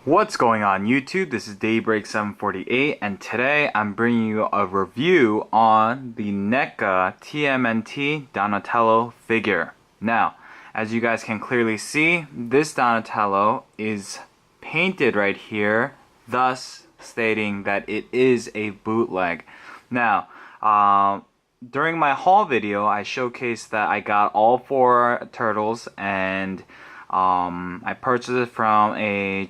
What's going on YouTube? This is Daybreak748 and today I'm bringing you a review on the Neca TMNT Donatello figure. Now, as you guys can clearly see, this Donatello is painted right here, thus stating that it is a bootleg. Now, during my haul video, I showcased that I got all four turtles and I purchased it from a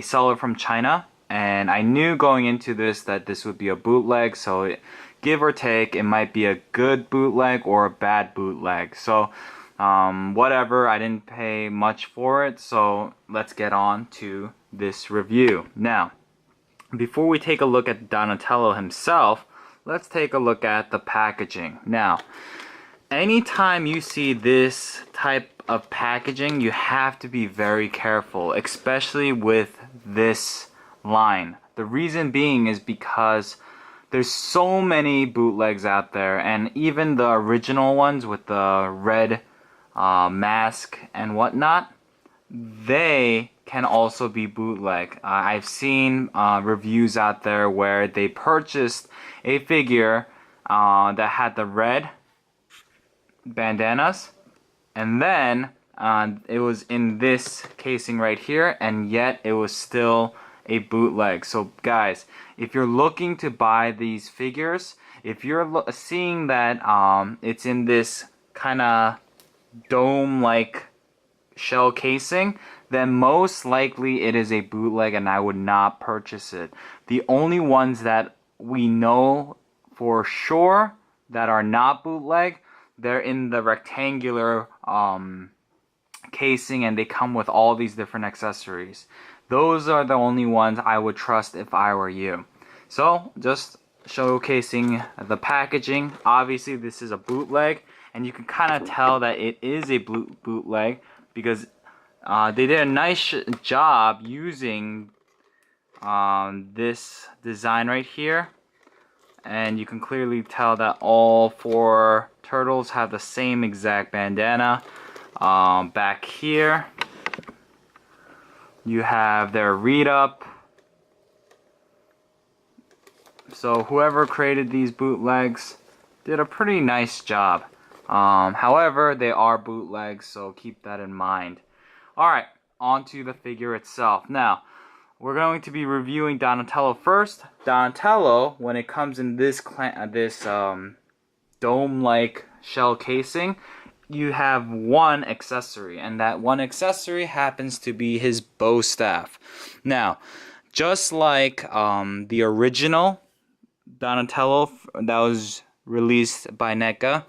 seller from China, and I knew going into this that this would be a bootleg, so give or take, it might be a good bootleg or a bad bootleg. So whatever, I didn't pay much for it, so let's get on to this review. Now, before we take a look at Donatello himself, let's take a look at the packaging. Now, anytime you see this type of packaging, you have to be very careful, especially with this line. The reason being is because there's so many bootlegs out there, and even the original ones with the red mask and whatnot, they can also be bootleg. I've seen reviews out there where they purchased a figure that had the red bandanas, and then it was in this casing right here, and yet it was still a bootleg. So guys, if you're looking to buy these figures, if you're seeing that it's in this kind of dome-like shell casing, then most likely it is a bootleg and I would not purchase it. The only ones that we know for sure that are not bootleg, they're in the rectangular casing, and they come with all these different accessories. Those are the only ones I would trust if I were you. So just showcasing the packaging. Obviously this is a bootleg, and you can kind of tell that it is a bootleg because they did a nice job using this design right here. And you can clearly tell that all four turtles have the same exact bandana. Back here, you have their read up. So whoever created these bootlegs did a pretty nice job. However, they are bootlegs, so keep that in mind. Alright, on to the figure itself. Now, we're going to be reviewing Donatello first. Donatello, when it comes in this dome-like shell casing, you have one accessory, and that one accessory happens to be his bow staff. Now, just like the original Donatello that was released by Neca,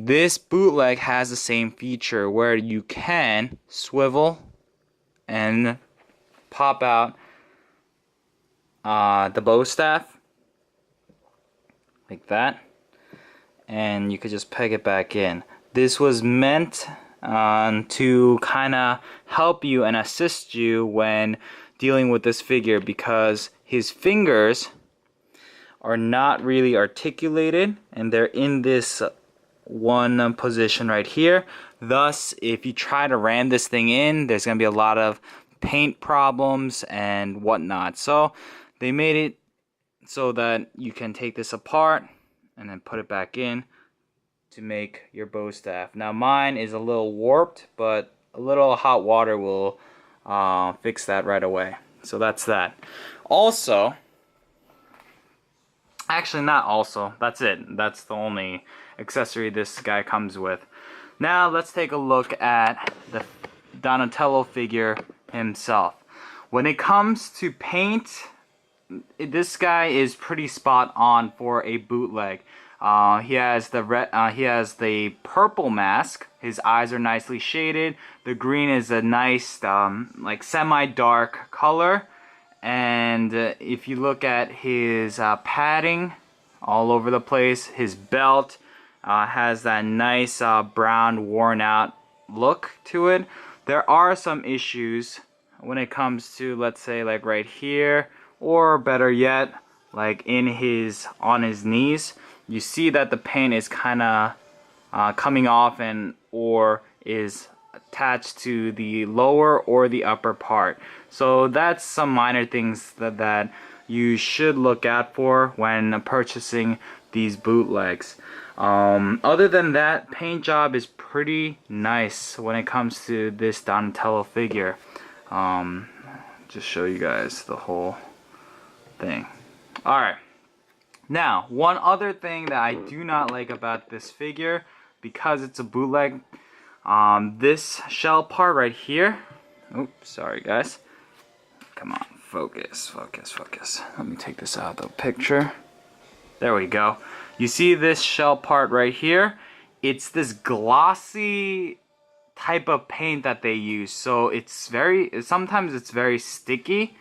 this bootleg has the same feature where you can swivel and pop out the bow staff like that, and you could just peg it back in. This was meant to kind of help you and assist you when dealing with this figure, because his fingers are not really articulated and they're in this one position right here. Thus, if you try to ram this thing in, there's going to be a lot of paint problems and whatnot. So they made it so that you can take this apart and then put it back in to make your bow staff. Now mine is a little warped, but a little hot water will fix that right away. So that's that. Also, actually not also, that's it. That's the only accessory this guy comes with. Now let's take a look at the Donatello figure himself. When it comes to paint, this guy is pretty spot on for a bootleg. He has the purple mask. His eyes are nicely shaded. The green is a nice like semi-dark color. And if you look at his padding all over the place, his belt has that nice brown worn out look to it. There are some issues when it comes to, let's say, like right here, or better yet, like on his knees. You see that the paint is kind of coming off and or is attached to the lower or the upper part. So that's some minor things that you should look out for when purchasing these bootlegs. Other than that, paint job is pretty nice when it comes to this Donatello figure. Just show you guys the whole thing. Alright, now one other thing that I do not like about this figure, because it's a bootleg, this shell part right here, oops, sorry guys, come on, focus. Let me take this out of the picture. There we go. You see this shell part right here? It's this glossy type of paint that they use, so sometimes it's very sticky,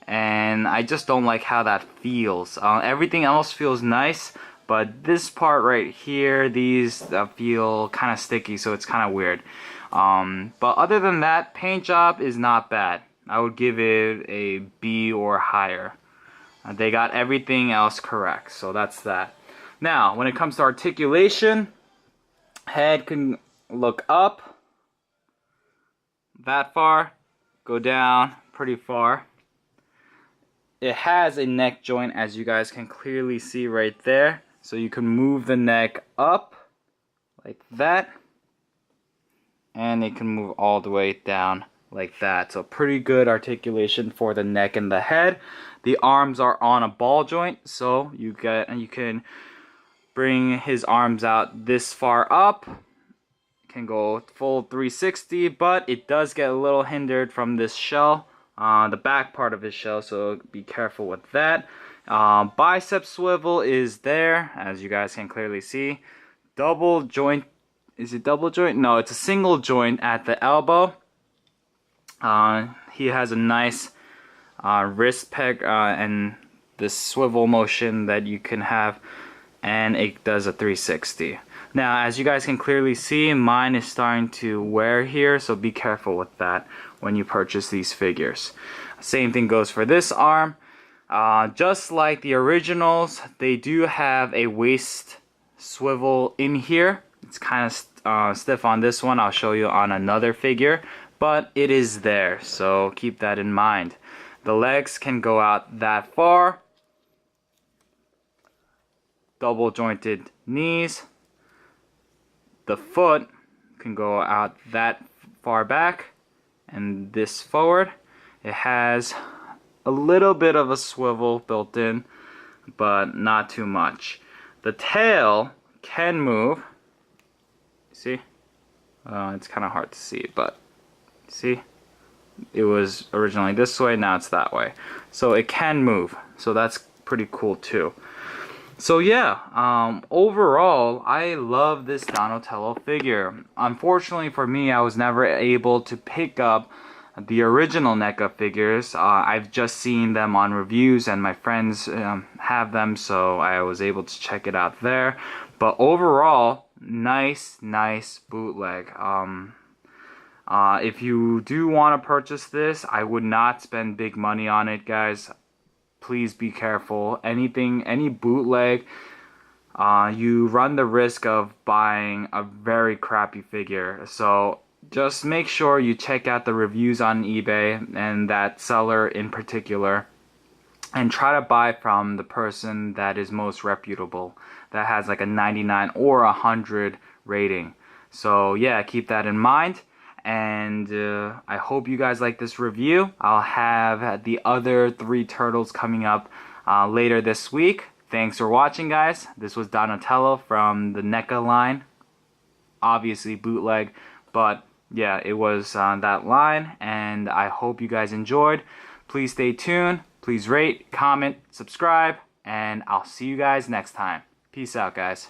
and I just don't like how that feels. Everything else feels nice, but this part right here, these feel kind of sticky, so it's kind of weird. But other than that, paint job is not bad. I would give it a B or higher. They got everything else correct, so that's that. Now, when it comes to articulation, head can look up that far, go down pretty far. It has a neck joint, as you guys can clearly see right there. So you can move the neck up like that, and it can move all the way down like that. So pretty good articulation for the neck and the head. The arms are on a ball joint, so you can bring his arms out this far up. Can go full 360, but it does get a little hindered from this shell, the back part of his shell, so be careful with that. Bicep swivel is there, as you guys can clearly see. Double joint, is it double joint? No, it's a single joint at the elbow. He has a nice wrist peg and the swivel motion that you can have, and it does a 360. Now, as you guys can clearly see, mine is starting to wear here, so be careful with that when you purchase these figures. Same thing goes for this arm. Just like the originals, they do have a waist swivel in here. It's kind of stiff on this one. I'll show you on another figure, but it is there, so keep that in mind. The legs can go out that far. Double jointed knees. The foot can go out that far back and this forward. It has a little bit of a swivel built in, but not too much. The tail can move. See? It's kind of hard to see, but see? It was originally this way, now it's that way. So it can move, so that's pretty cool too. So yeah, overall, I love this Donatello figure. Unfortunately for me, I was never able to pick up the original Neca figures. I've just seen them on reviews, and my friends have them, so I was able to check it out there. But overall, nice bootleg. If you do want to purchase this, I would not spend big money on it, guys. Please be careful. Any bootleg, you run the risk of buying a very crappy figure. So just make sure you check out the reviews on eBay and that seller in particular, and try to buy from the person that is most reputable, that has like a 99 or 100 rating. So yeah, keep that in mind. And I hope you guys like this review. I'll have the other 3 turtles coming up later this week. Thanks for watching, guys. This was Donatello from the Neca line. Obviously bootleg, but yeah, it was that line, and I hope you guys enjoyed. Please stay tuned. Please rate, comment, subscribe, and I'll see you guys next time. Peace out, guys.